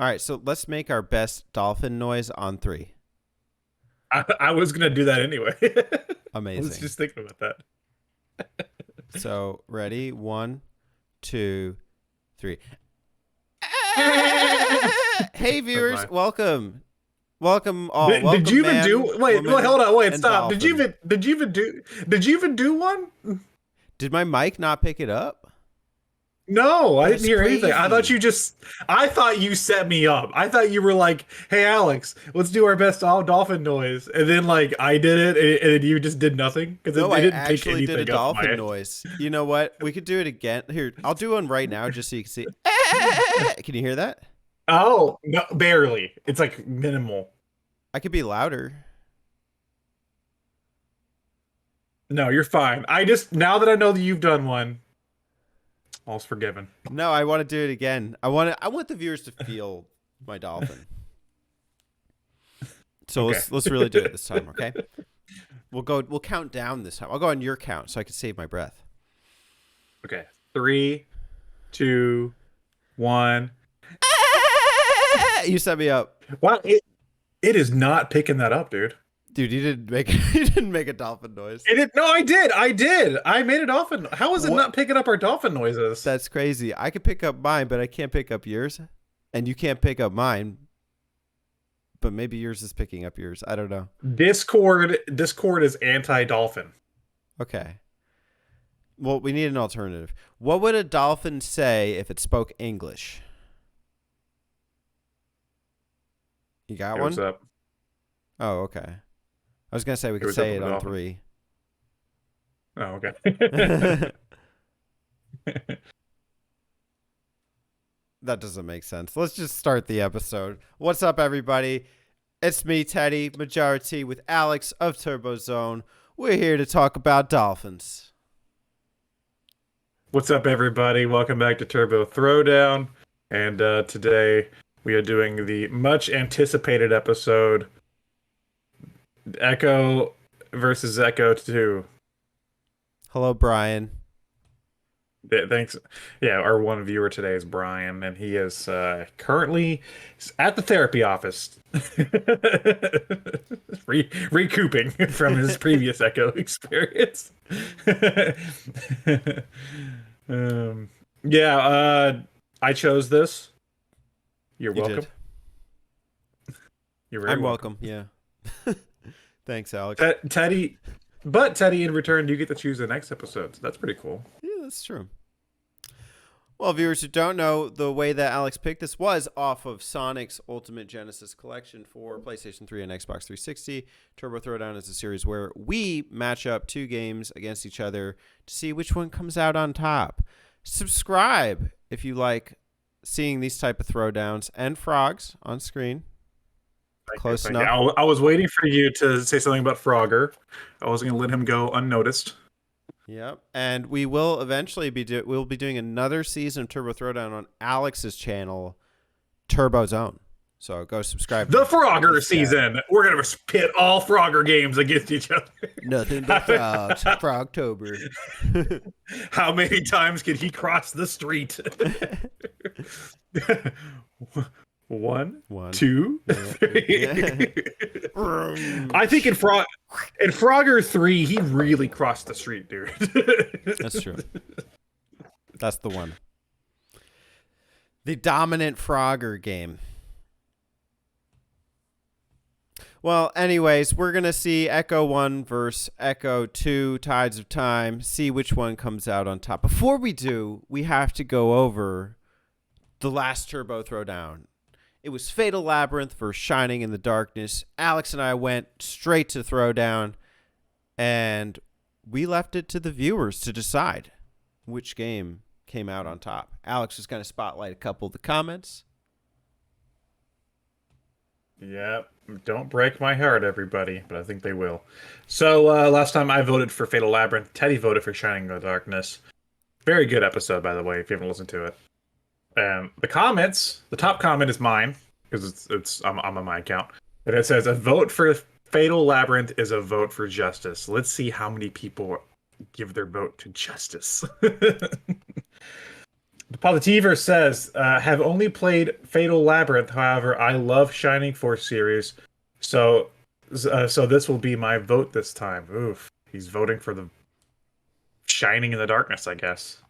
All right, so let's make our best dolphin noise on 3. I was gonna do that anyway. Amazing. I was just thinking about that. So ready? 1, 2, 3. Hey viewers, welcome all. Did you even man, do? Wait, hold on, wait, stop. dolphin. Did you even do one? Did my mic not pick it up? No, I didn't hear crazy. anything. I thought you set me up. I thought you were like, "Hey, Alex, let's do our best dolphin noise," and then like I did it, and then you just did nothing because no, it didn't I pick actually anything did a up dolphin noise. You know what? We could do it again. Here, I'll do one right now just so you can see. Can you hear that? Oh no, barely. It's like minimal. I could be louder. No, you're fine. Now that I know that you've done one, all's forgiven. No, I want to do it again. I want the viewers to feel my dolphin. So okay. let's really do it this time, okay? We'll count down this time. I'll go on your count so I can save my breath. Okay. 3, 2, 1. You set me up. Wow, it is not picking that up, dude. Dude, you didn't make a dolphin noise. No, I did. I made a dolphin. How is it not picking up our dolphin noises? That's crazy. I could pick up mine, but I can't pick up yours. And you can't pick up mine. But maybe yours is picking up yours. I don't know. Discord is anti-dolphin. Okay. Well, we need an alternative. What would a dolphin say if it spoke English? You got one? What's up? Oh, okay. I was going to say we could say it on 3. Oh, okay. That doesn't make sense. Let's just start the episode. What's up, everybody? It's me, Teddy, Majora T, with Alex of Turbo Zone. We're here to talk about dolphins. What's up, everybody? Welcome back to Turbo Throwdown. And today we are doing the much anticipated episode, Ecco versus Ecco 2. Hello, Brian. Yeah, thanks. Yeah, our one viewer today is Brian, and he is currently at the therapy office, recouping from his previous Ecco experience. I chose this. You're welcome. You're very welcome. Yeah. Thanks, Alex. Teddy, in return, you get to choose the next episode. So that's pretty cool. Yeah, that's true. Well, viewers who don't know, the way that Alex picked this was off of Sonic's Ultimate Genesis collection for PlayStation 3 and Xbox 360. Turbo Throwdown is a series where we match up 2 games against each other to see which one comes out on top. Subscribe if you like seeing these type of throwdowns and frogs on screen. Close enough. I was waiting for you to say something about Frogger. I wasn't going to let him go unnoticed. Yep, and we will eventually we'll be doing another season of Turbo Throwdown on Alex's channel, Turbo Zone. So go subscribe. The Frogger season. We're gonna pit all Frogger games against each other. Nothing but frogs. Frogtober. How many times can he cross the street? 1, 2, 3. I think in Frogger 3, he really crossed the street, dude. That's true. That's the one. The dominant Frogger game. Well, anyways, we're going to see Ecco 1 versus Ecco 2, Tides of Time, see which one comes out on top. Before we do, we have to go over the last Turbo Throwdown. It was Fatal Labyrinth versus Shining in the Darkness. Alex and I went straight to Throwdown, and we left it to the viewers to decide which game came out on top. Alex is going to spotlight a couple of the comments. Yep. Don't break my heart, everybody, but I think they will. So last time I voted for Fatal Labyrinth. Teddy voted for Shining in the Darkness. Very good episode, by the way, if you haven't listened to it. The comments, the top comment is mine, because I'm on my account. And it says, a vote for Fatal Labyrinth is a vote for justice. Let's see how many people give their vote to justice. The Positiver says, have only played Fatal Labyrinth. However, I love Shining Force series, so so this will be my vote this time. Oof, he's voting for the Shining in the Darkness, I guess.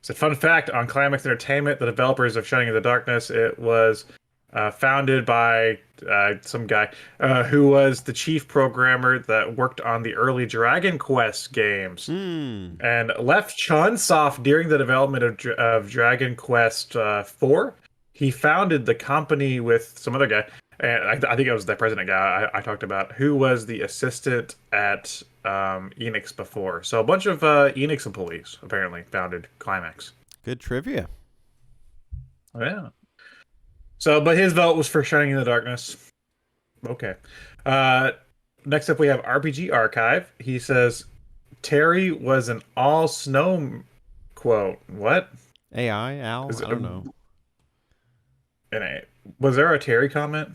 So, fun fact on Climax Entertainment, the developers of Shining in the Darkness, it was founded by some guy who was the chief programmer that worked on the early Dragon Quest games and left Chunsoft during the development of Dragon Quest 4. He founded the company with some other guy, and I think it was the president guy I talked about, who was the assistant at Enix before. So a bunch of Enix employees apparently founded Climax. Good trivia. Oh, yeah. So, but his vote was for Shining in the Darkness. Okay. Next up, we have RPG Archive. He says, Terry was an all snow quote. What? AI, Al? I don't know. Was there a Terry comment?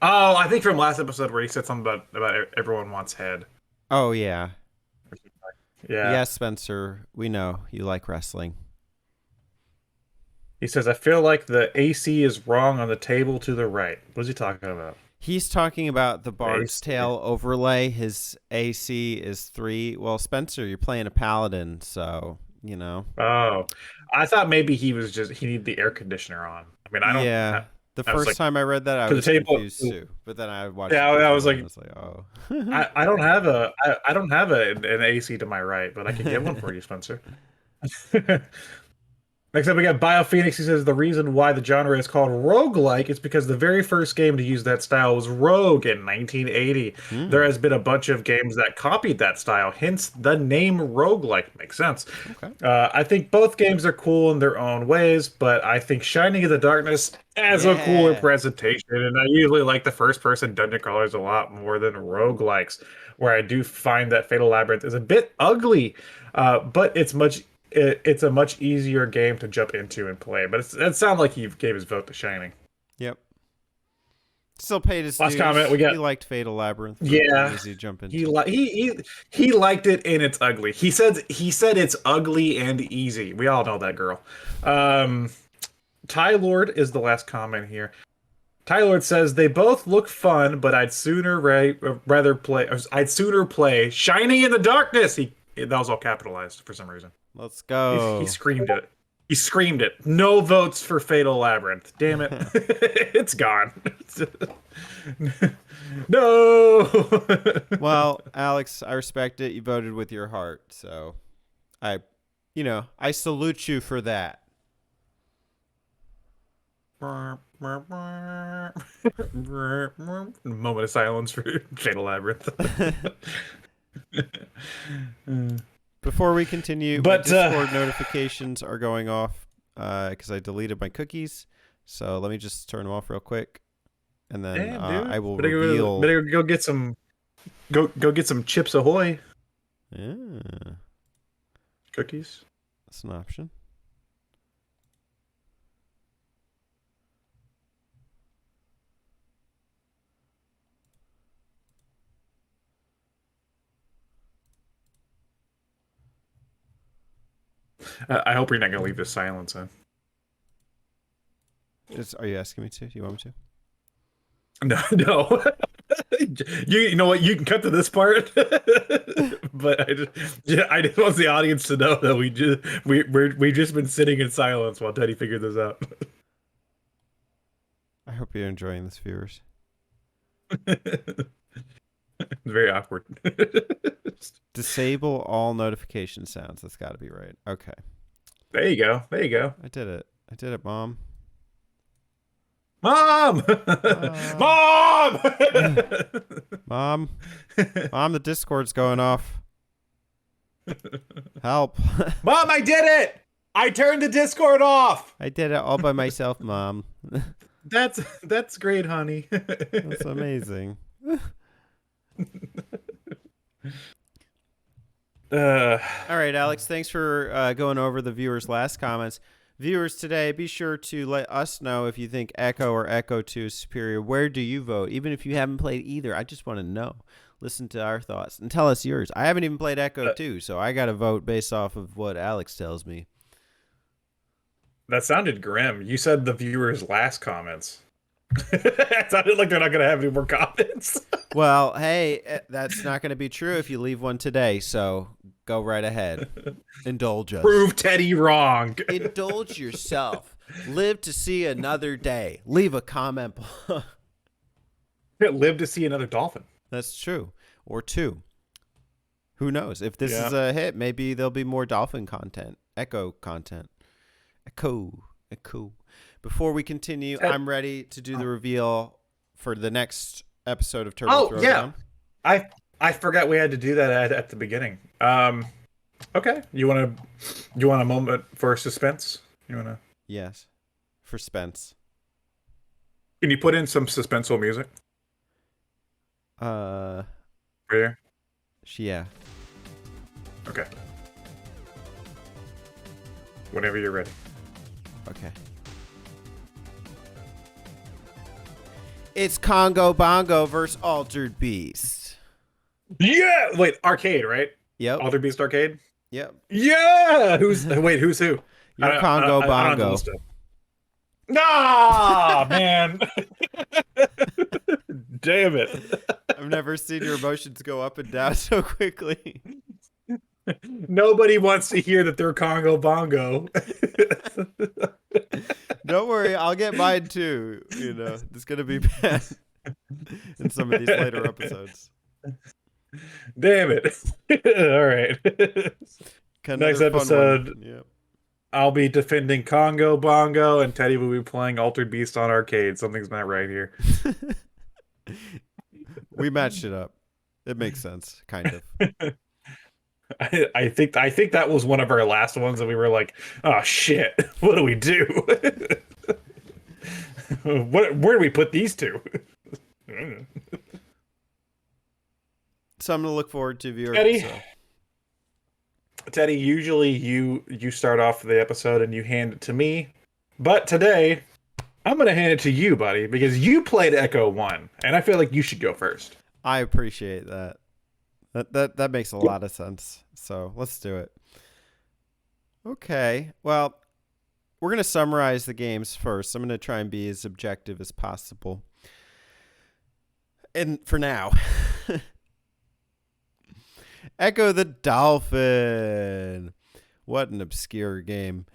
Oh, I think from last episode where he said something about everyone wants head. Oh, yeah. Yeah. Yes, Spencer. We know you like wrestling. He says, I feel like the AC is wrong on the table to the right. What's he talking about? He's talking about the Bard's Tale overlay. His AC is 3. Well, Spencer, you're playing a paladin, so, you know. Oh, I thought maybe he needed the air conditioner on. I mean, I don't. Yeah. The first time I read that, I was confused too. But then I watched. Yeah, I was like, oh. I don't have an AC to my right, but I can get one for you, Spencer. Next up, we got BioPhoenix. He says the reason why the genre is called roguelike is because the very first game to use that style was Rogue in 1980. There has been a bunch of games that copied that style, hence the name roguelike. Makes sense. Okay. I think both games are cool in their own ways, but I think Shining in the Darkness has a cooler presentation, and I usually like the first-person dungeon crawlers a lot more than roguelikes, where I do find that Fatal Labyrinth is a bit ugly, but it's a much easier game to jump into and play. But it sounded like he gave his vote to Shining. Yep. Still paid his last dues. Comment we got. He liked Fatal Labyrinth. Yeah, easy to jump into. He liked it and it's ugly. He said it's ugly and easy. We all know that girl. Ty Lord is the last comment here. Ty Lord says they both look fun, but I'd sooner play Shining in the Darkness. That was all capitalized for some reason. Let's go. He screamed it. He screamed it. No votes for Fatal Labyrinth. Damn it. It's gone. No. Well, Alex, I respect it. You voted with your heart. So I salute you for that. Moment of silence for Fatal Labyrinth. Before we continue, my Discord notifications are going off because I deleted my cookies. So let me just turn them off real quick, and then I will reveal. Better go get some. Go get some Chips Ahoy. Yeah. Cookies. That's an option. I hope you're not going to leave this silence in. Are you asking me to? Do you want me to? No. You know what? You can cut to this part, but I just want the audience to know that we've just been sitting in silence while Teddy figured this out. I hope you're enjoying this, viewers. Very awkward. Disable all notification sounds. That's got to be right. Okay. There you go. There you go. I did it, Mom. Mom! Mom! Mom! Mom, the Discord's going off. Help. Mom, I did it! I turned the Discord off! I did it all by myself, Mom. That's great, honey. That's amazing. All right, Alex, thanks for going over the viewers' last comments. Viewers, today, be sure to let us know if you think Echo or Echo 2 is superior. Where do you vote? Even if you haven't played either, I just want to know. Listen to our thoughts and tell us yours. I haven't even played Echo 2, so I got to vote based off of what Alex tells me. That sounded grim. You said the viewers' last comments. It sounded like they're not going to have any more comments. Well, hey, that's not going to be true if you leave one today. So go right ahead. Indulge us. Prove Teddy wrong. Indulge yourself. Live to see another day. Leave a comment. Live to see another dolphin. That's true. Or two. Who knows? If this Yeah. is a hit, maybe there'll be more dolphin content. Echo content. Echo. Before we continue, I'm ready to do the reveal for the next episode of Turbo Throwdown. Yeah. I forgot we had to do that at the beginning. Okay. You want a moment for suspense? You want to? Yes. For Spence. Can you put in some suspenseful music? Right here? Yeah. Okay. Whenever you're ready. Okay. It's Congo Bongo versus Altered Beast. Yeah! Wait, arcade, right? Yep. Altered Beast arcade? Yep. Yeah! Who's who? You're Congo Bongo. Nah, man. Damn it. I've never seen your emotions go up and down so quickly. Nobody wants to hear that they're Congo Bongo. Don't worry, I'll get mine too. You know, it's gonna be bad in some of these later episodes. Damn it. All right. Next episode, yep. I'll be defending Congo Bongo, and Teddy will be playing Altered Beast on arcade. Something's not right here. We matched it up. It makes sense, kind of. I think that was one of our last ones that we were like, oh shit, what do we do? Where do we put these two? Something to look forward to, viewers. Teddy, usually you start off the episode and you hand it to me, but today I'm gonna hand it to you, buddy, because you played Echo 1, and I feel like you should go first. I appreciate that. That makes a lot of sense. So let's do it. Okay. Well, we're going to summarize the games first. I'm going to try and be as objective as possible. And for now, Ecco the Dolphin. What an obscure game.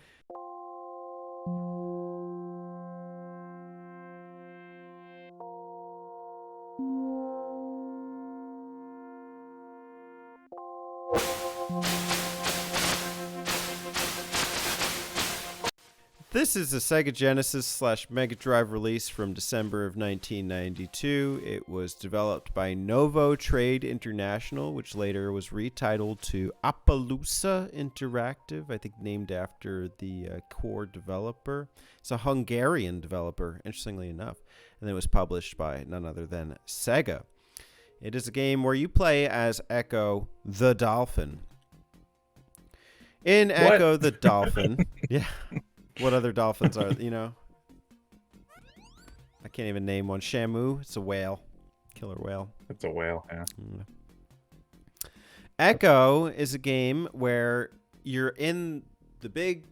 This is a SEGA Genesis / Mega Drive release from December of 1992. It was developed by Novo Trade International, which later was retitled to Appaloosa Interactive, I think named after the core developer. It's a Hungarian developer, interestingly enough, and it was published by none other than SEGA. It is a game where you play as Ecco the Dolphin. In Ecco the Dolphin, yeah. What other dolphins are, you know? I can't even name one. Shamu, it's a whale. Killer whale. It's a whale, yeah. Ecco is a game where you're in the big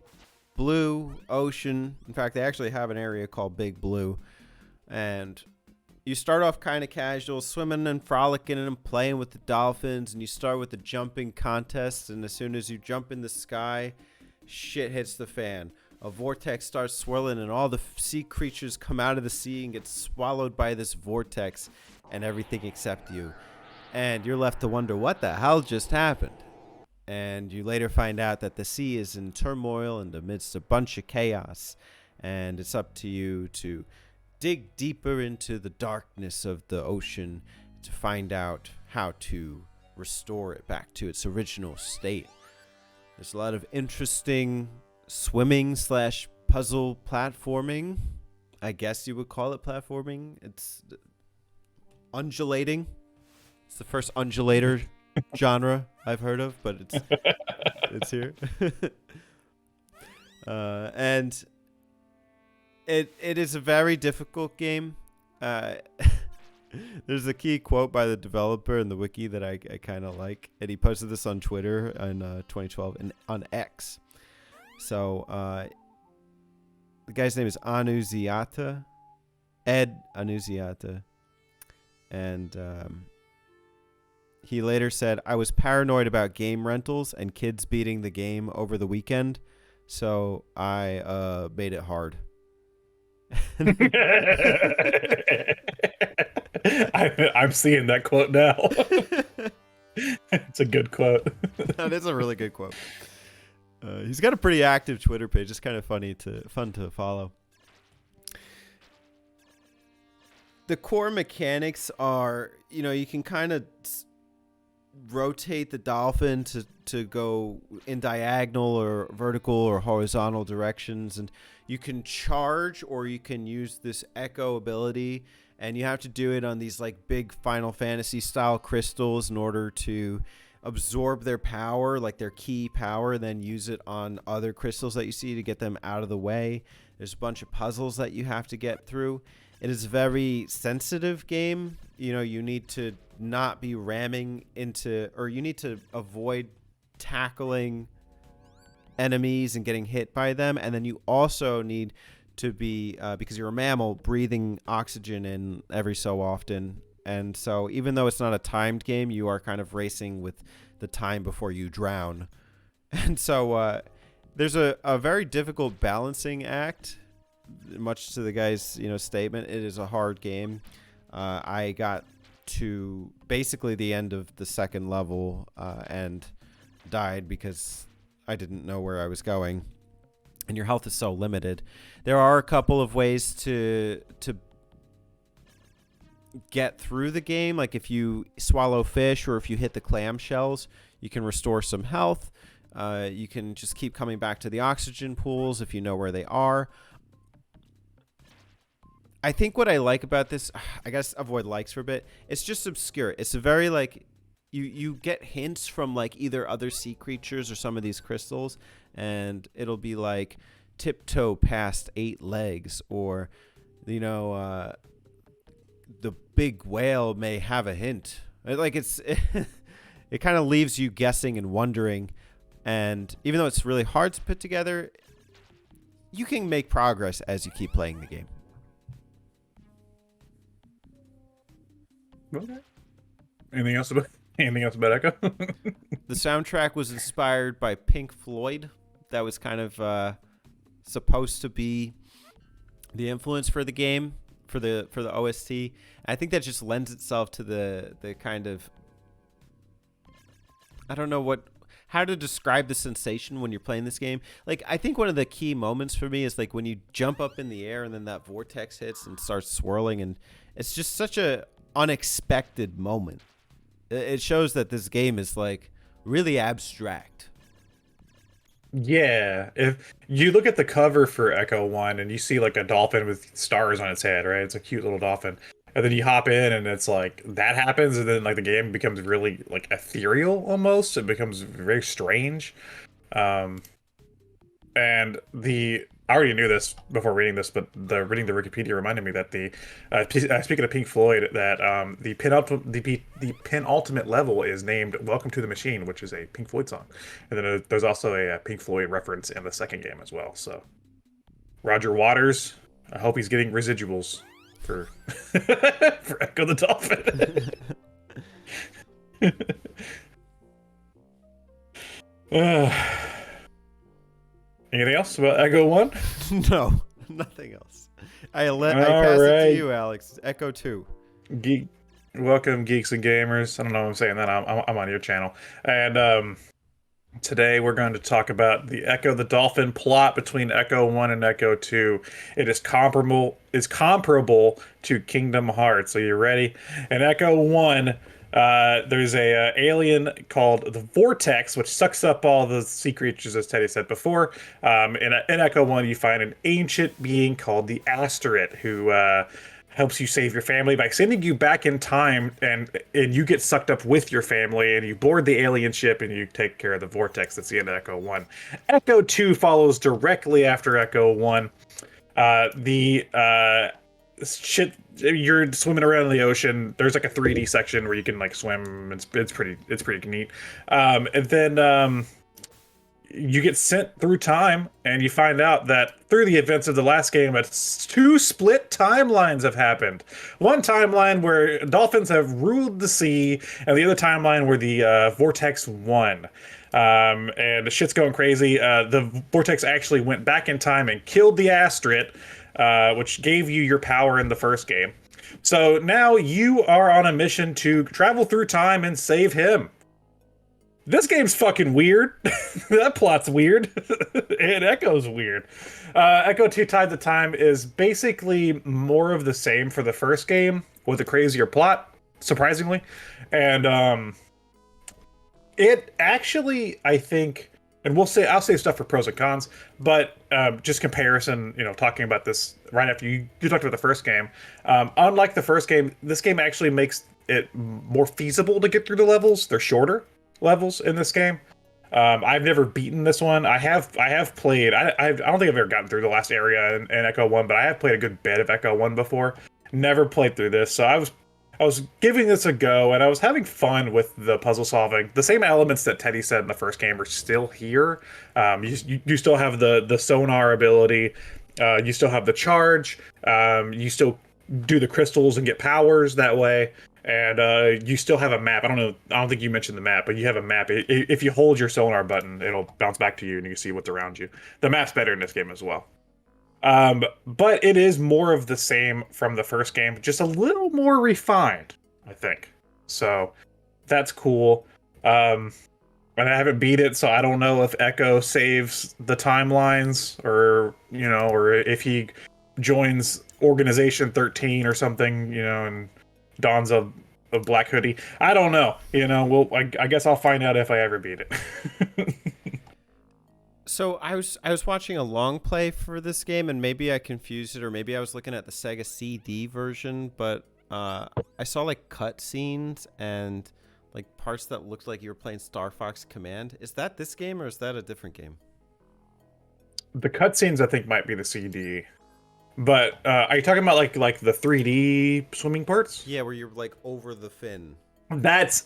blue ocean. In fact, they actually have an area called Big Blue. And you start off kind of casual, swimming and frolicking and playing with the dolphins. And you start with the jumping contest. And as soon as you jump in the sky, shit hits the fan. A vortex starts swirling and all the sea creatures come out of the sea and get swallowed by this vortex and everything except you. And you're left to wonder what the hell just happened. And you later find out that the sea is in turmoil and amidst a bunch of chaos. And it's up to you to dig deeper into the darkness of the ocean to find out how to restore it back to its original state. There's a lot of interesting swimming / puzzle platforming. I guess you would call it platforming. It's undulating. It's the first undulator genre I've heard of, but it's here. And it is a very difficult game. There's a key quote by the developer in the wiki that I kind of like, and he posted this on Twitter in 2012 and on X. So the guy's name is Anuziata, Ed Anuziata, and he later said, "I was paranoid about game rentals and kids beating the game over the weekend, so I made it hard." I'm seeing that quote now. It's a good quote. That is a really good quote. He's got a pretty active Twitter page. It's kind of fun to follow. The core mechanics are, you can kind of rotate the dolphin to go in diagonal or vertical or horizontal directions, and you can charge or you can use this echo ability, and you have to do it on these like big Final Fantasy style crystals in order to absorb their power, like their key power, then use it on other crystals that you see to get them out of the way. There's a bunch of puzzles that you have to get through. It is a very sensitive game. You need to not be ramming into, or you need to avoid tackling enemies and getting hit by them. And then you also need to be, because you're a mammal, breathing oxygen in every so often. And so even though it's not a timed game, you are kind of racing with the time before you drown. And so there's a very difficult balancing act, much to the guy's statement. It is a hard game. I got to basically the end of the second level and died because I didn't know where I was going. And your health is so limited. There are a couple of ways to get through the game. Like if you swallow fish or if you hit the clamshells, you can restore some health. You can just keep coming back to the oxygen pools if you know where they are. I think what I like about this, I guess avoid likes for a bit, it's just obscure. It's a very like, you get hints from like either other sea creatures or some of these crystals, and it'll be like tiptoe past 8 legs, or the big whale may have a hint. Like it kind of leaves you guessing and wondering, and even though it's really hard to put together, you can make progress as you keep playing the game. Okay. Anything else about Echo? The soundtrack was inspired by Pink Floyd. That was kind of supposed to be the influence for the game, for the OST. I think that just lends itself to the kind of, I don't know how to describe the sensation when you're playing this game. Like, I think one of the key moments for me is like when you jump up in the air and then that vortex hits and starts swirling, and it's just such a unexpected moment. It shows that this game is like really abstract. Yeah, if you look at the cover for Echo 1 and you see like a dolphin with stars on its head, right? It's a cute little dolphin. And then you hop in and it's like that happens, and then like the game becomes really like ethereal almost. It becomes very strange. And I already knew this before reading this, but reading the Wikipedia reminded me that speaking of Pink Floyd, that the penultimate level is named "Welcome to the Machine," which is a Pink Floyd song, and then there's also a Pink Floyd reference in the second game as well. So, Roger Waters, I hope he's getting residuals for for Ecco the Dolphin. Anything else about Echo 1? No, nothing else. I pass it to you, Alex. Echo 2. Welcome, geeks and gamers. I don't know if I'm saying that. I'm on your channel. And today we're going to talk about the Ecco the Dolphin plot between Echo 1 and Echo 2. It is comparable to Kingdom Hearts. Are you ready? In Echo 1, there's a alien called the Vortex, which sucks up all the sea creatures, as Teddy said before. In Echo 1, you find an ancient being called the Asteroid, who helps you save your family by sending you back in time, and you get sucked up with your family, and you board the alien ship, and you take care of the Vortex. That's the end of Echo 1. Echo 2 follows directly after Echo 1. You're swimming around in the ocean. There's like a 3D section where you can like swim. It's pretty neat. And then you get sent through time, and you find out that through the events of the last game, two split timelines have happened. One timeline where dolphins have ruled the sea, and the other timeline where the vortex won. And the shit's going crazy. The vortex actually went back in time and killed the Astrid, which gave you your power in the first game. So now you are on a mission to travel through time and save him. This game's fucking weird. That plot's weird. And Echo's weird. Echo 2 Tides of Time is basically more of the same for the first game with a crazier plot, surprisingly. And it actually, I think, and I'll save stuff for pros and cons, but just comparison, talking about this right after you talked about the first game. Unlike the first game, this game actually makes it more feasible to get through the levels. They're shorter levels in this game. I've never beaten this one. I have played. I don't think I've ever gotten through the last area in Echo 1, but I have played a good bit of Echo 1 before. Never played through this, so I was giving this a go, and I was having fun with the puzzle solving. The same elements that Teddy said in the first game are still here. You still have the sonar ability. You still have the charge. You still do the crystals and get powers that way. And you still have a map. I don't think you mentioned the map, but you have a map. If you hold your sonar button, it'll bounce back to you and you can see what's around you. The map's better in this game as well. But it is more of the same from the first game, just a little more refined, I think. So that's cool. And I haven't beat it, so I don't know if Echo saves the timelines or if he joins Organization 13 or something, and dons a black hoodie. I don't know. I guess I'll find out if I ever beat it. So I was watching a long play for this game, and maybe I confused it, or maybe I was looking at the Sega CD version, but I saw like cut scenes and like parts that looked like you were playing Star Fox Command. Is that this game, or is that a different game? The cutscenes I think might be the CD. But are you talking about like the 3D swimming parts? Yeah, where you're like over the fin. That's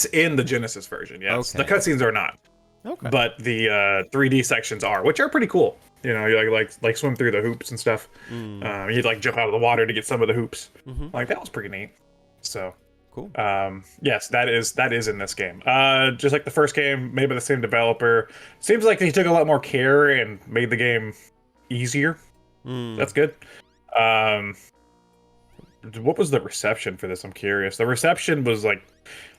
in the Genesis version. Yes, Okay. The cutscenes are not. Okay. But the 3D sections are, which are pretty cool. You like swim through the hoops and stuff. You'd like jump out of the water to get some of the hoops. Mm-hmm. Like that was pretty neat. So cool. Yes, that is in this game. Just like the first game, made by the same developer. Seems like he took a lot more care and made the game easier. That's good. What was the reception for this? I'm curious. The reception was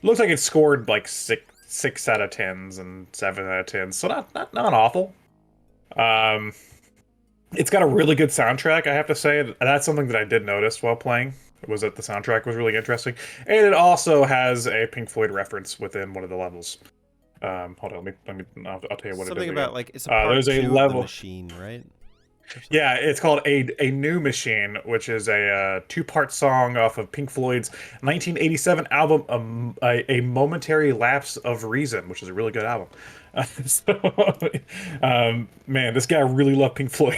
looks like it scored like six out of 10s and 7 out of 10s, so not awful. It's got a really good soundtrack, I have to say. That's something that I did notice while playing, was that the soundtrack was really interesting, and it also has a Pink Floyd reference within one of the levels. Hold on, I'll tell you what something it is. about like it's a part there's a two level of the machine, right? Yeah, it's called a New Machine, which is a two-part song off of Pink Floyd's 1987 album, A Momentary Lapse of Reason, which is a really good album. Man, this guy really loved Pink Floyd.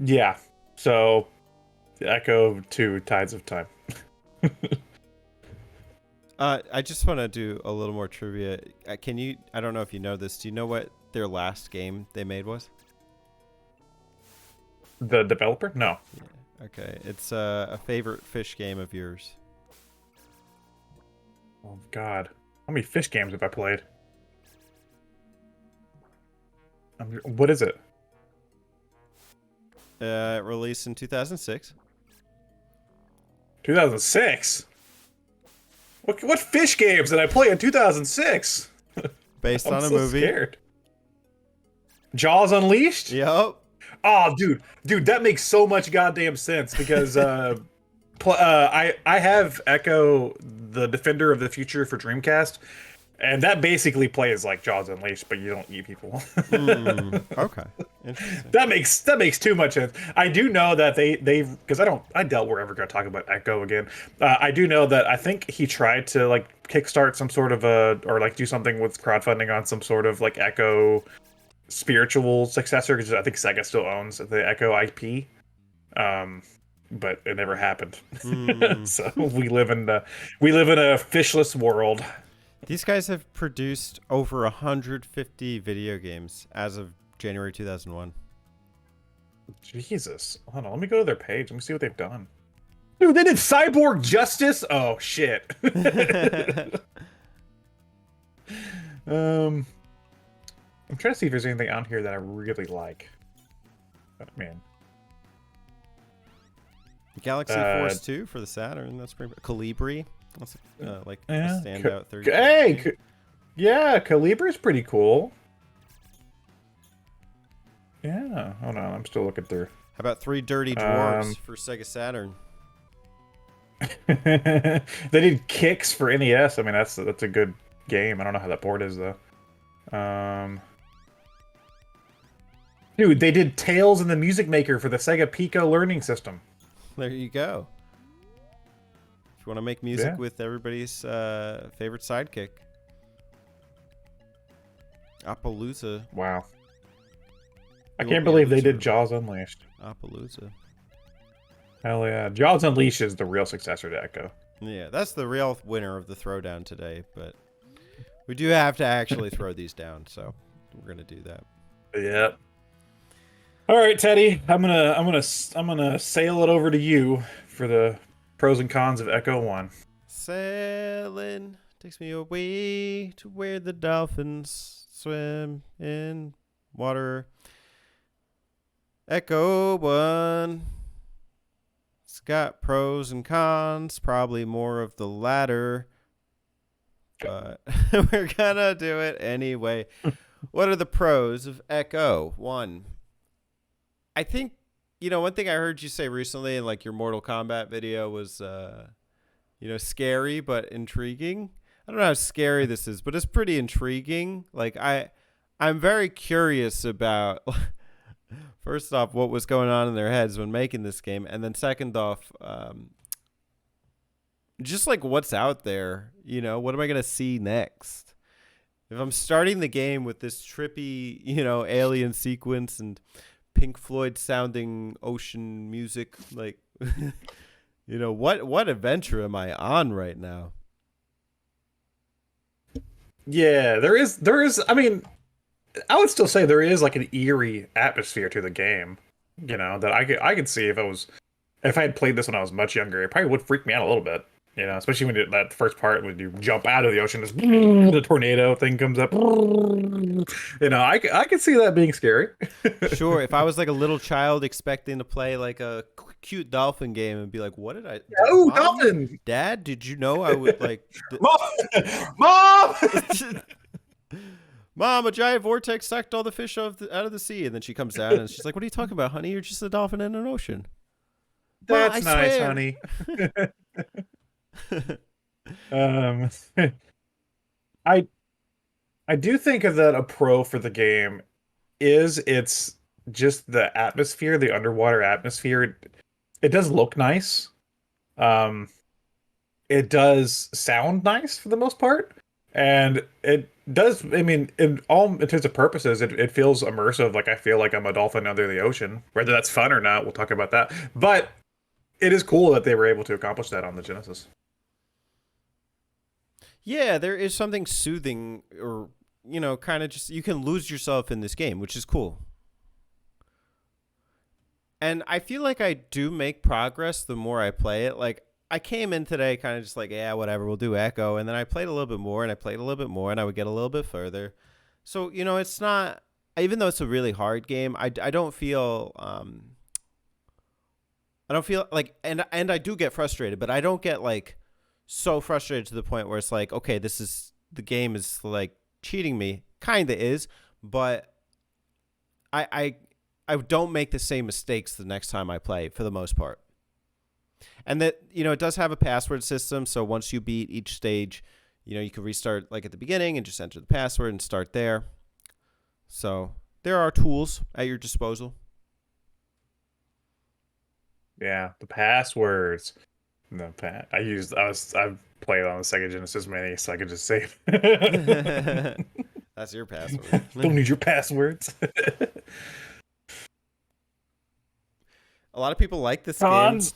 Yeah, so Echo 2 Tides of Time. I just want to do a little more trivia. Can you? I don't know if you know this. Do you know what their last game they made was? The developer? No. Yeah. Okay, it's a favorite fish game of yours. Oh God, how many fish games have I played? What is it? Released in 2006. 2006. What fish games did I play in 2006? Based I'm on a so movie. Scared. Jaws Unleashed? Yep. Oh, dude, that makes so much goddamn sense because I have Echo, the Defender of the Future for Dreamcast, and that basically plays like Jaws Unleashed, but you don't eat people. Okay. Interesting. That makes too much sense. I do know that they because I doubt we're ever going to talk about Echo again. I do know that I think he tried to like kickstart some sort of or like do something with crowdfunding on some sort of like Echo spiritual successor, because I think Sega still owns the Echo IP. But it never happened. So we live in a fishless world. These guys have produced over 150 video games as of January 2001. Jesus. Hold on, let me go to their page. Let me see what they've done. Dude, they did Cyborg Justice? Oh, shit. I'm trying to see if there's anything on here that I really like. Oh, man. Galaxy Force 2 for the Saturn. That's pretty. Calibri. That's like a Yeah. standout 30. Hey, yeah, Calibri's pretty cool. Yeah, hold on, I'm still looking through. How about 3 Dirty Dwarfs for Sega Saturn? They did Kicks for NES. I mean, that's a good game. I don't know how that board is though. Dude, they did Tales in the Music Maker for the Sega Pico Learning System. There you go. If you want to make music with everybody's favorite sidekick. Appaloosa. Wow. I can't believe they did Jaws Unleashed. Appaloosa. Hell yeah. Jaws Unleashed is the real successor to Echo. Yeah, that's the real winner of the throwdown today, but we do have to actually throw these down, so we're gonna do that. Yep. All right, Teddy. I'm gonna sail it over to you for the pros and cons of Echo 1. Sailing takes me away to where the dolphins swim in water. Echo 1. It's got pros and cons, probably more of the latter, but we're gonna do it anyway. What are the pros of Echo 1? I think, one thing I heard you say recently in like your Mortal Kombat video was, scary but intriguing. I don't know how scary this is, but it's pretty intriguing. Like I'm very curious about, first off, what was going on in their heads when making this game, and then second off, just like what's out there. What am I gonna see next? If I'm starting the game with this trippy, alien sequence and Pink Floyd sounding ocean music, like, what adventure am I on right now? Yeah, there is. I mean, I would still say there is like an eerie atmosphere to the game. That I could see if I had played this when I was much younger, it probably would freak me out a little bit. Especially when that first part when you jump out of the ocean, just the tornado thing comes up. I could see that being scary. Sure, if I was like a little child expecting to play like a cute dolphin game and be like, "What did I? Oh, dolphin! Dad, did you know I would like?" Mom! Mom, a giant vortex sucked all the fish out of the sea, and then she comes down and she's like, "What are you talking about, honey? You're just a dolphin in an ocean." That's Mom, nice, swear. honey. I do think that a pro for the game is it's just the atmosphere, the underwater atmosphere. It does look nice. It does sound nice for the most part, and it does. I mean, in all intents and purposes, it feels immersive. Like I feel like I'm a dolphin under the ocean. Whether that's fun or not, we'll talk about that. But it is cool that they were able to accomplish that on the Genesis. Yeah, there is something soothing, or kind of just you can lose yourself in this game, which is cool. And I feel like I do make progress the more I play it. Like I came in today kind of just like, yeah, whatever, we'll do Echo, and then I played a little bit more, and I played a little bit more, and I would get a little bit further. So it's not, even though it's a really hard game, I don't feel like, and I do get frustrated, but I don't get like so frustrated to the point where it's like, okay, the game is like cheating me. Kinda is, but I don't make the same mistakes the next time I play for the most part. And that, it does have a password system, so once you beat each stage, you can restart like at the beginning and just enter the password and start there. So there are tools at your disposal. Yeah, the passwords. I've played on the Sega Genesis Mini, so I could just save. That's your password. Don't need your passwords. A lot of people like this Cons.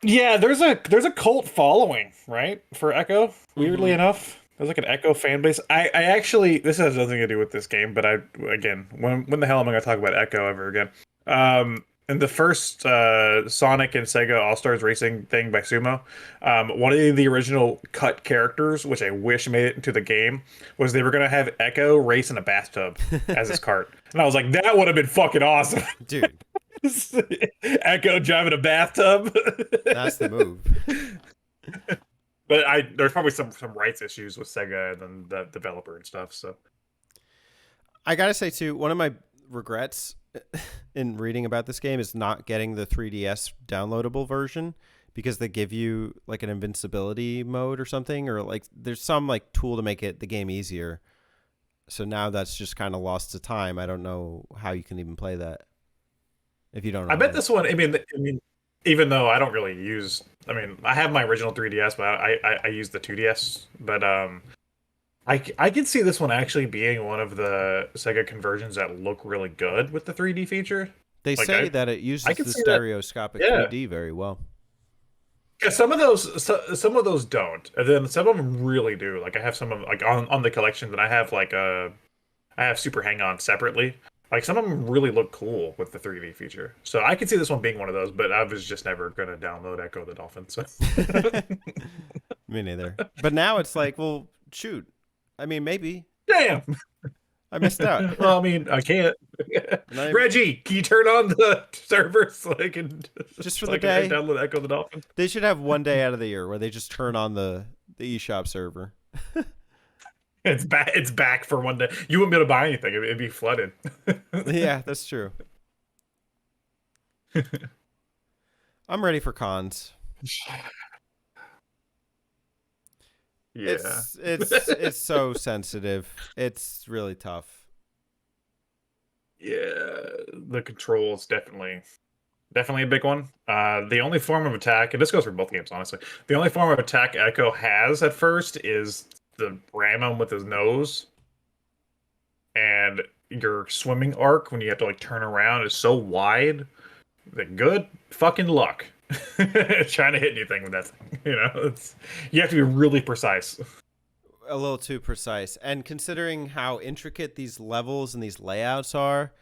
game. Yeah, there's a cult following, right, for Echo. Weirdly enough, There's like an Echo fan base. I actually, this has nothing to do with this game, but again, when the hell am I going to talk about Echo ever again? In the first Sonic and Sega All Stars Racing thing by Sumo, one of the original cut characters, which I wish made it into the game, was they were going to have Echo race in a bathtub as his cart. And I was like, that would have been fucking awesome. Dude, Echo driving a bathtub. that's the move. But there's probably some rights issues with Sega and then the developer and stuff. So I gotta say too, one of my regrets in reading about this game is not getting the 3DS downloadable version, because they give you like an invincibility mode or something, or like there's some like tool to make the game easier. So now that's just kind of lost to time. I don't know how you can even play that if you don't know. I bet this one. I mean, even though I don't really use, I mean, I have my original 3DS, but I use the 2DS. But I can see this one actually being one of the Sega conversions that look really good with the 3D feature. They Like, say that it uses the stereoscopic Yeah. 3D very well. Yeah, some of those don't, and then some of them really do. Like I have some of like on the collection that I have like I have Super Hang On separately. Like some of them really look cool with the 3D feature. So I could see this one being one of those, but I was just never gonna download Echo the Dolphin. So Me neither. But now it's like, well, shoot. I mean, maybe damn. I missed out. Well, I mean, I can't. Reggie, can you turn on the server so I can Just for so the I can day? download Echo the Dolphin? They should have one day out of the year where they just turn on the eShop server. It's back. It's back for one day. You wouldn't be able to buy anything. It'd be flooded. Yeah, that's true. I'm ready for cons. Yeah. It's so sensitive. It's really tough. Yeah, the controls definitely a big one. The only form of attack, and this goes for both games, honestly. The only form of attack Echo has at first is the ram him with his nose, and your swimming arc when you have to like turn around is so wide that good fucking luck trying to hit anything with that thing. You know, you have to be really precise. A little too precise. And considering how intricate these levels and these layouts are,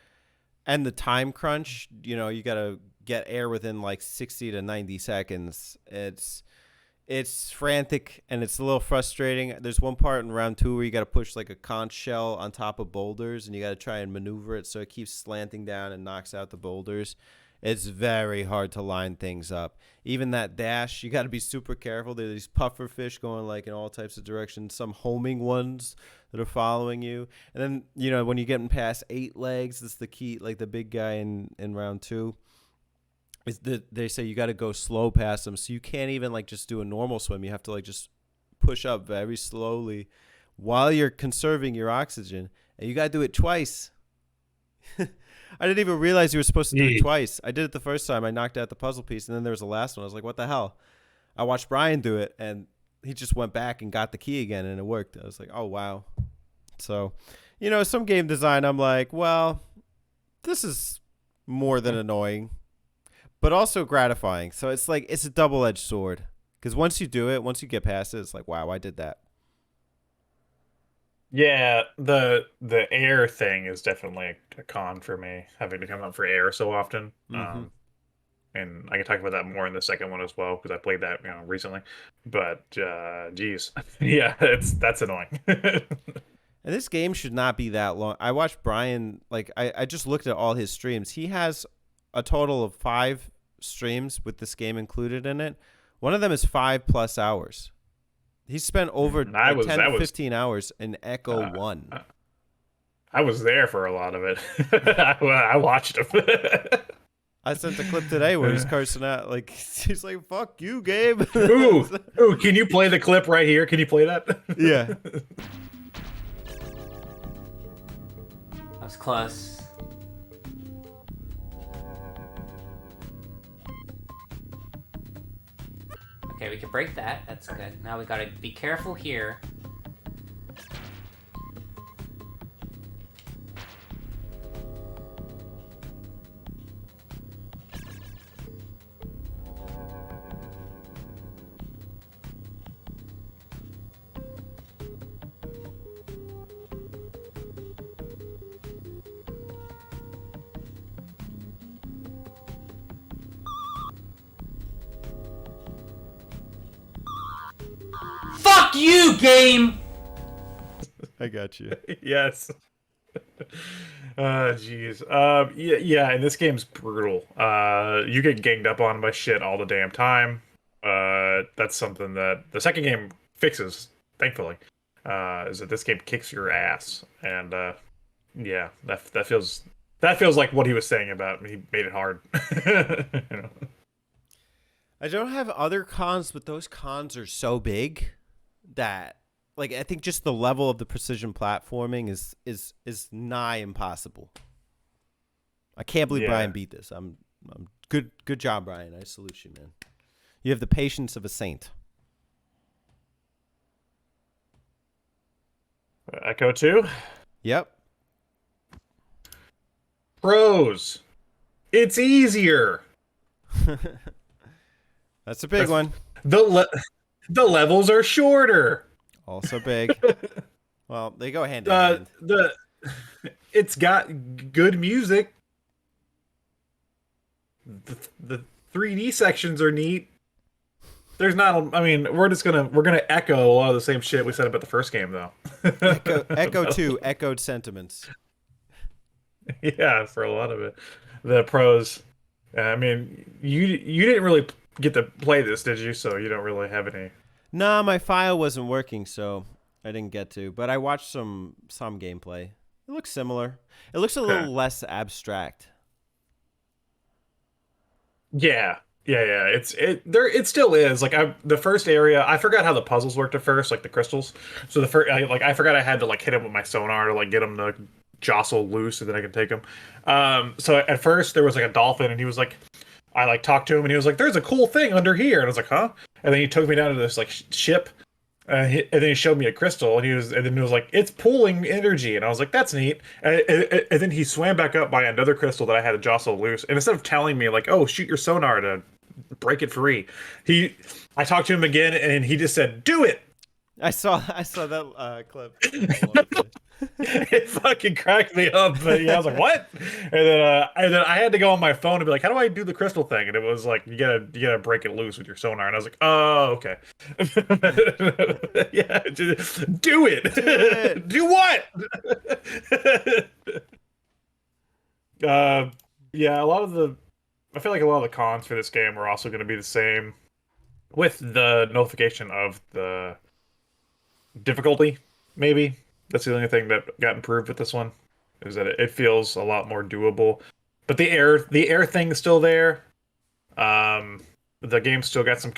and the time crunch, you know, you got to get air within like 60 to 90 seconds. It's frantic and it's a little frustrating. There's one part in round 2 where you got to push like a conch shell on top of boulders, and you got to try and maneuver it so it keeps slanting down and knocks out the boulders. It's very hard to line things up. Even that dash, you got to be super careful. There's these puffer fish going like in all types of directions, some homing ones that are following you. And then, you know, when you're getting past 8 legs, that's the key, like the big guy in round 2. They say you got to go slow past them. So you can't even like just do a normal swim. You have to like just push up very slowly while you're conserving your oxygen. And you got to do it twice. I didn't even realize you were supposed to do it twice. I did it the first time. I knocked out the puzzle piece, and then there was the last one. I was like, what the hell? I watched Brian do it, and he just went back and got the key again, and it worked. I was like, oh, wow. So, you know, some game design, I'm like, well, this is more than annoying, but also gratifying. So it's like, it's a double-edged sword. Because once you do it, once you get past it, it's like, wow, I did that. Yeah, the air thing is definitely a con for me, having to come up for air so often. Mm-hmm. And I can talk about that more in the second one as well because I played that recently. But geez, yeah, that's annoying. And this game should not be that long. I watched Brian, like I just looked at all his streams. He has a total of 5 streams with this game included in it. One of them is 5+ hours. He spent over 10 to 15 hours in Echo 1. I was there for a lot of it. I watched him. I sent a clip today where he's cursing out. Like, he's like, fuck you, Gabe. Ooh, can you play the clip right here? Can you play that? Yeah. That was close. Okay, we can break that. That's good. Now we gotta be careful here. you, game! I got you. Yes. Jeez. Yeah, and this game's brutal. You get ganged up on by shit all the damn time. That's something that the second game fixes, thankfully. Is that this game kicks your ass, and yeah, that feels like what he was saying about he made it hard. You know? I don't have other cons, but those cons are so big that, like, I think just the level of the precision platforming is nigh impossible. I can't believe Brian beat this. I'm good job, Brian. I salute you, man. You have the patience of a saint. Echo 2? Yep. Pros. It's easier. That's a big one. The levels are shorter. Also big. Well, they go hand in hand. It's got good music. The 3D sections are neat. There's not. I mean, we're gonna echo a lot of the same shit we said about the first game, though. Echo 2 echoed sentiments. Yeah, for a lot of it. The pros. I mean, you didn't really get to play this, did you? So you don't really have any. Nah, my file wasn't working, so I didn't get to. But I watched some gameplay. It looks similar. It looks a little less abstract. Yeah. It still is. Like the first area, I forgot how the puzzles worked at first, like the crystals. So I forgot I had to like hit him with my sonar to like get him to jostle loose, and then I could take him. So at first there was like a dolphin, and he was like, I like talked to him, and he was like, "There's a cool thing under here," and I was like, "Huh?" And then he took me down to this like ship, and then he showed me a crystal, and then he was like, "It's pulling energy," and I was like, "That's neat." And then he swam back up by another crystal that I had to jostle loose, and instead of telling me like, "Oh, shoot your sonar to break it free," I talked to him again, and he just said, "Do it." I saw that clip. It fucking cracked me up. But yeah, I was like, "What?" And then I had to go on my phone and be like, "How do I do the crystal thing?" And it was like, you gotta break it loose with your sonar. And I was like, "Oh, okay." Yeah, do it. Do what? Yeah, I feel like a lot of the cons for this game are also going to be the same, with the notification of the difficulty. Maybe that's the only thing that got improved with this one, is that it feels a lot more doable. But the air thing is still there. The game still got some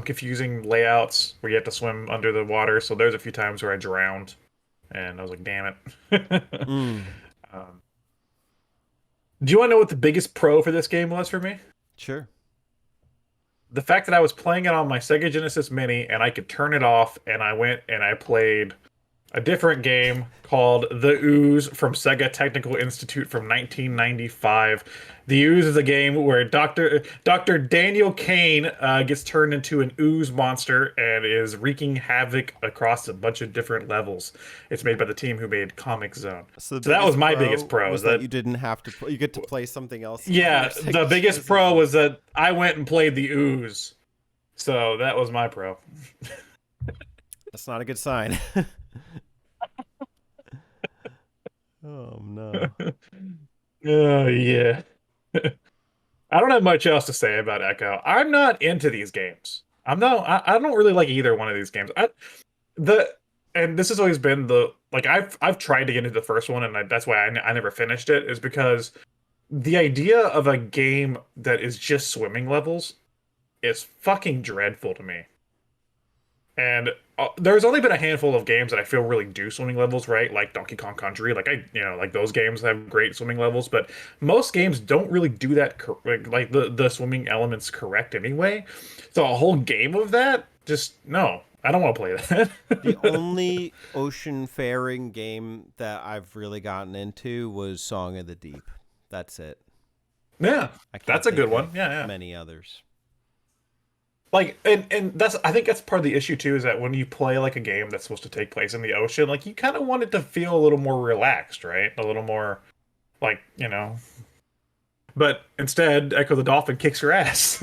confusing layouts where you have to swim under the water. So there's a few times where I drowned, and I was like, "Damn it." Do you want to know what the biggest pro for this game was for me? Sure. The fact that I was playing it on my SEGA Genesis Mini, and I could turn it off, and I went and I played a different game called The Ooze from Sega Technical Institute from 1995. The Ooze is a game where Dr. Daniel Kane gets turned into an ooze monster and is wreaking havoc across a bunch of different levels. It's made by the team who made Comic Zone. So that was my biggest pro. Was that you didn't have to. You get to play something else. Yeah, the biggest pro was that I went and played The Ooze. So that was my pro. That's not a good sign. Oh no. Oh yeah. I don't have much else to say about Echo. I'm not into these games. I don't really like either one of these games. And this has always been I've tried to get into the first one, and that's why I never finished it, is because the idea of a game that is just swimming levels is fucking dreadful to me. And there's only been a handful of games that I feel really do swimming levels right, like Donkey Kong Country. Like those games have great swimming levels, but most games don't really do that. Like the swimming elements correct anyway. So a whole game of that, just no, I don't want to play that. The only ocean faring game that I've really gotten into was Song of the Deep. That's it. Yeah, that's a good one. Of Yeah. Many others. Like, and I think that's part of the issue too, is that when you play like a game that's supposed to take place in the ocean, like you kind of want it to feel a little more relaxed, right? A little more, like, But instead, Ecco the Dolphin kicks your ass.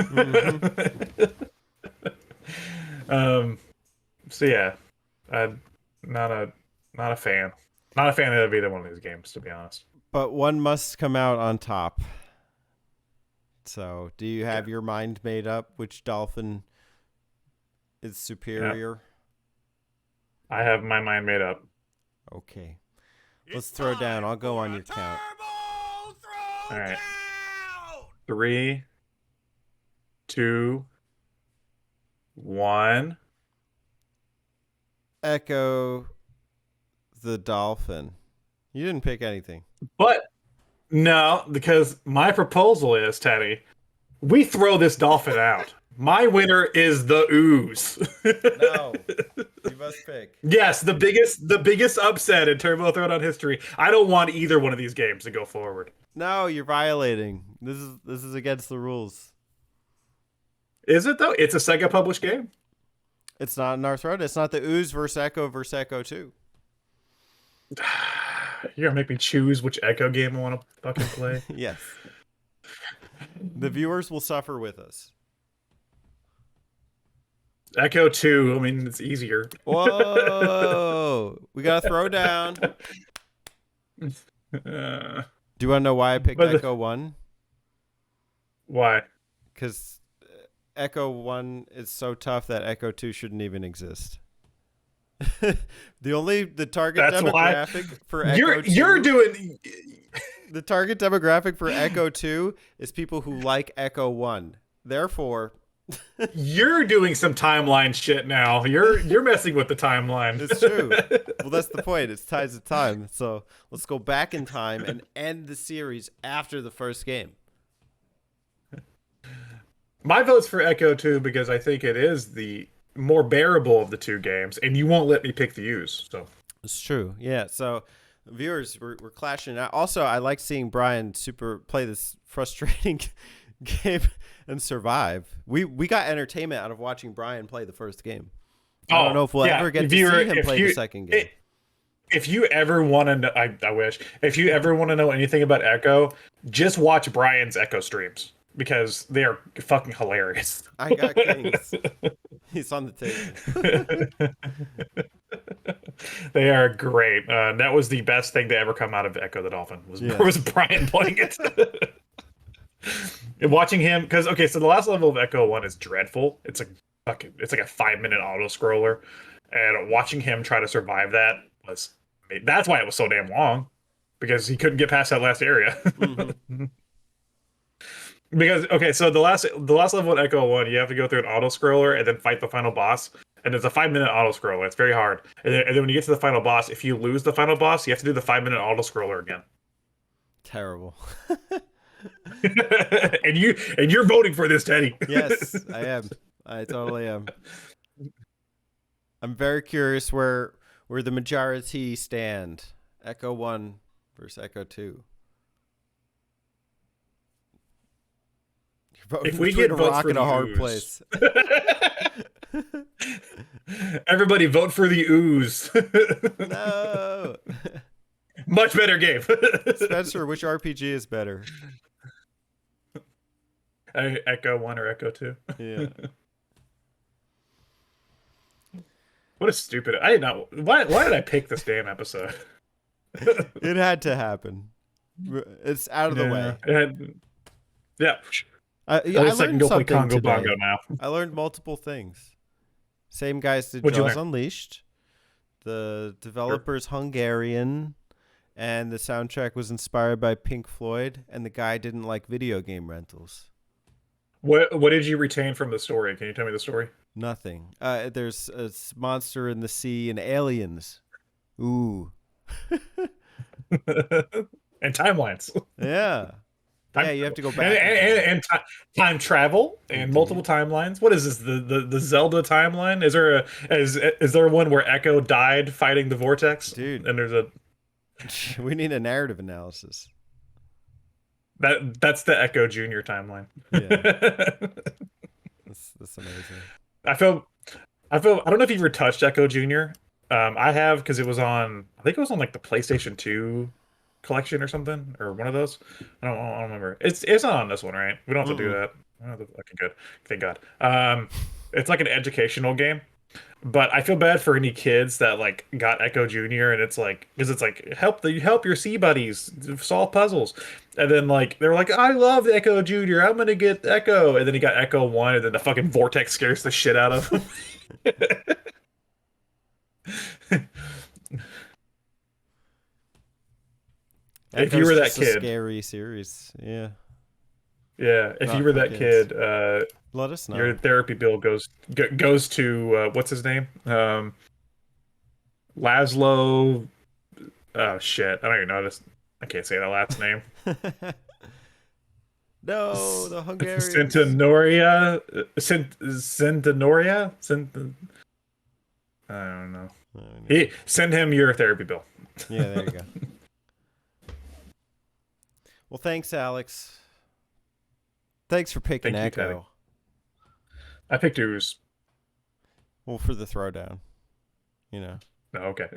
Mm-hmm. So yeah, Not a fan. Not a fan of either one of these games, to be honest. But one must come out on top. So, do you have your mind made up which dolphin is superior? Yeah. I have my mind made up. Okay. Let's throw down. I'll go on your count. All right. 3, 2, 1. Ecco the Dolphin. You didn't pick anything. But no, because my proposal is, Teddy, we throw this dolphin out. My winner is the ooze. No, you must pick. Yes, the biggest upset in Turbo Throwdown history. I don't want either one of these games to go forward. No, you're violating. This is against the rules. Is it though? It's a Sega published game. It's not in our throat. It's not the ooze versus Echo 2. You're gonna make me choose which Echo game I want to fucking play. Yes. The viewers will suffer with us. Echo 2, I mean, it's easier. Whoa! We got to throw down. Do you want to know why I picked Echo 1? Why? Because Echo 1 is so tough that Echo 2 shouldn't even exist. The target That's demographic why for Echo 2... You're doing... The target demographic for Echo 2 is people who like Echo 1. Therefore... You're doing some timeline shit now. You're messing with the timeline. It's true. Well, that's the point. It's TIDES of time. So let's go back in time and end the series after the first game. My vote's for Echo 2 because I think it is the more bearable of the two games, and you won't let me pick the use. So it's true. Yeah. So viewers, we're clashing. Also, I like seeing Brian play this frustrating game and survive. We got entertainment out of watching Brian play the first game. I don't know if we'll ever get to see him play the second game. If you ever want to know, I wish. If you ever want to know anything about Echo, just watch Brian's Echo streams because they are fucking hilarious. I got kings. He's on the table. They are great. That was the best thing to ever come out of Ecco the Dolphin was Brian playing it. And watching him, because so the last level of Echo 1 is dreadful. It's like a 5-minute auto scroller, and watching him try to survive that's why it was so damn long, because he couldn't get past that last area. Mm-hmm. Because so the last level in Echo 1, you have to go through an auto scroller and then fight the final boss, and it's a 5-minute auto scroller. It's very hard, and then when you get to the final boss, if you lose the final boss, you have to do the 5-minute auto scroller again. Terrible. and you're voting for this, Teddy. Yes, I am. I totally am. I'm very curious where the Majora T stand. Echo 1 versus Echo 2. If we get votes rock for in the a hard ooze. place. Everybody vote for the ooze. No. Much better game. Spencer, which RPG is better? Echo 1 or Echo 2? Yeah. What a stupid... I did not... Why did I pick this damn episode? It had to happen. It's out of the way. Yeah. I can go play something Congo today. Bongo now. I learned multiple things. Same guys did What'd you Jaws learn? Unleashed. The developer's Hungarian, and the soundtrack was inspired by Pink Floyd, and the guy didn't like video game rentals. What did you retain from the story? Can you tell me the story? Nothing. There's a monster in the sea and aliens. Ooh. And timelines. Yeah. You have to go back. And time travel and multiple timelines. What is this? The Zelda timeline? Is there one where Echo died fighting the vortex? Dude. And there's a... We need a narrative analysis. That's the Echo Junior timeline. Yeah. That's amazing. I don't know if you ever touched Echo Junior. I have, because I think it was on like the PlayStation 2 collection or something, or one of those. I don't remember. It's not on this one, right? We don't have to do that. Okay, good. Thank God. It's like an educational game. But I feel bad for any kids that like got Echo Junior, and it's like because it's like help your sea buddies solve puzzles, and then like they were like I love Echo Junior, I'm gonna get Echo, and then he got Echo 1, and then the fucking vortex scares the shit out of him. If you were that just a kid, scary series. Yeah. yeah, if Not you were for that kids. kid, Let us know. your therapy bill goes to what's his name? Laszlo. Oh shit, I don't even know this. I can't say that last name. No, the Hungarians. Centenoria, Centenoria, I don't know. Send him your therapy bill. Yeah, there you go. Well, thanks, Alex. Thanks for picking Thank you, Echo. Teddy. I picked Ooze. Well, for the throwdown, you know. Oh, okay.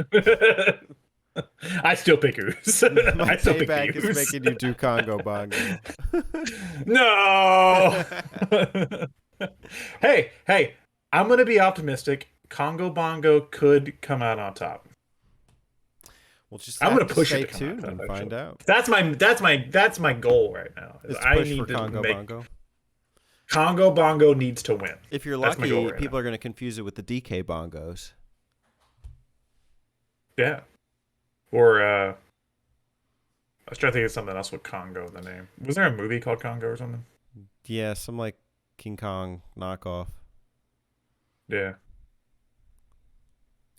I still pick Ooze. My I still pick payback the is Ooze. making you do Congo Bongo. No. Hey, I'm gonna be optimistic. Congo Bongo could come out on top. We'll just I'm have gonna to push stay it to come out tuned top, and actually. find out. That's my goal right now. Is to I push need for to Congo make Bongo. Congo Bongo needs to win. If you're That's my goal lucky, right people now. are going to confuse it with the DK Bongos. Yeah. Or I was trying to think of something else with Congo in the name. Was there a movie called Congo or something? Yeah, some like King Kong knockoff. Yeah.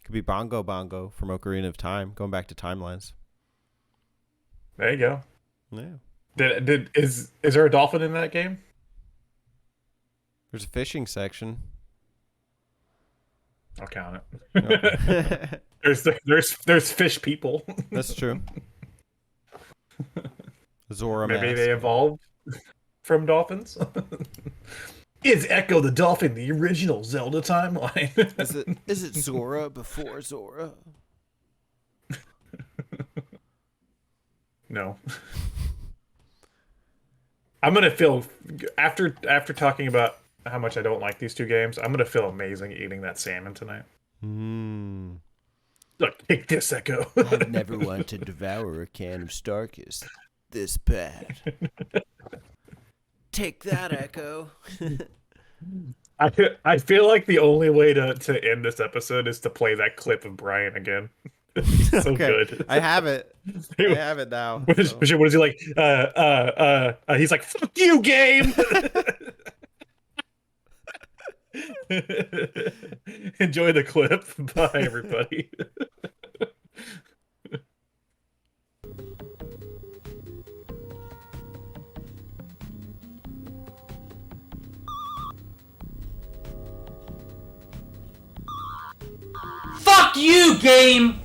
Could be Bongo Bongo from Ocarina of Time, going back to timelines. There you go. Yeah. Is there a dolphin in that game? There's a fishing section. I'll count it. Okay. There's fish people. That's true. Zora Maybe mask. they evolved from dolphins. Is Echo the Dolphin the original Zelda timeline? Is it Zora before Zora? No. I'm gonna feel after talking about how much I don't like these two games. I'm gonna feel amazing eating that salmon tonight. Look, take this, Echo. I've never wanted to devour a can of Starkist this bad. Take that, Echo. I feel like the only way to end this episode is to play that clip of Brian again. He's so good. I have it. I have it now. What is he like? He's like, "Fuck you, game." Enjoy the clip. Bye, everybody. Fuck you, game!